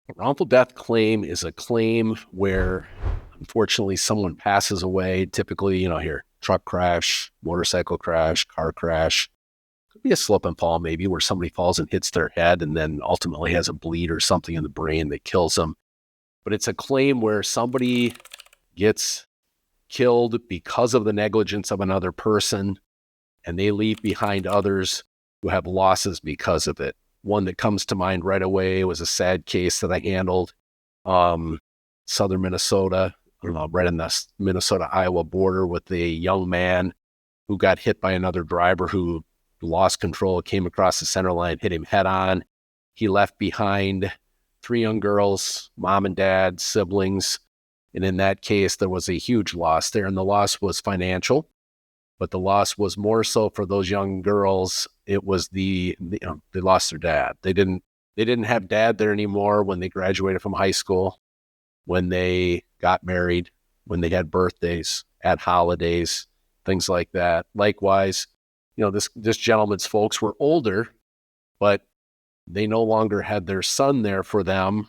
A wrongful death claim is a claim where, unfortunately, someone passes away. Typically, here, truck crash, motorcycle crash, car crash. Could be a slip and fall, maybe, where somebody falls and hits their head and then ultimately has a bleed or something in the brain that kills them. But it's a claim where somebody gets killed because of the negligence of another person, and they leave behind others who have losses because of it. One that comes to mind right away was a sad case that I handled, southern Minnesota, right on the Minnesota-Iowa border, with a young man who got hit by another driver who lost control, came across the center line, hit him head on. He left behind 3 young girls, mom and dad, siblings. And in that case, there was a huge loss there, and the loss was financial. But the loss was more so for those young girls. It was they lost their dad. They didn't have dad there anymore when they graduated from high school, when they got married, when they had birthdays, at holidays, things like that. Likewise, this gentleman's folks were older, but they no longer had their son there for them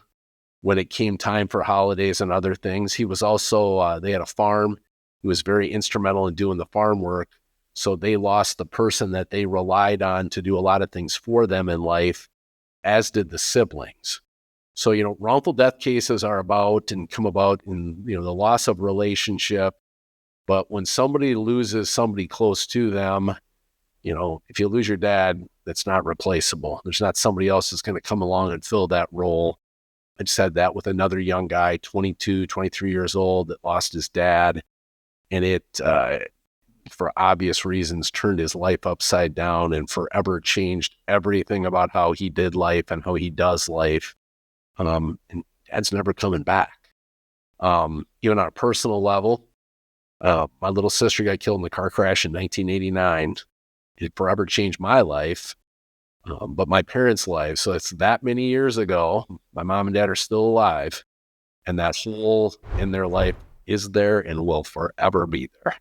when it came time for holidays and other things. He was also, they had a farm. He was very instrumental in doing the farm work. So they lost the person that they relied on to do a lot of things for them in life, as did the siblings. So, wrongful death cases are about and come about in, the loss of relationship. But when somebody loses somebody close to them, if you lose your dad, that's not replaceable. There's not somebody else that's going to come along and fill that role. I just had that with another young guy, 22, 23 years old, that lost his dad. And it, for obvious reasons, turned his life upside down and forever changed everything about how he did life and how he does life. And dad's never coming back. Even on a personal level, my little sister got killed in a car crash in 1989. It forever changed my life, but my parents' life. So it's that many years ago. My mom and dad are still alive, and that hole in their life is there and will forever be there.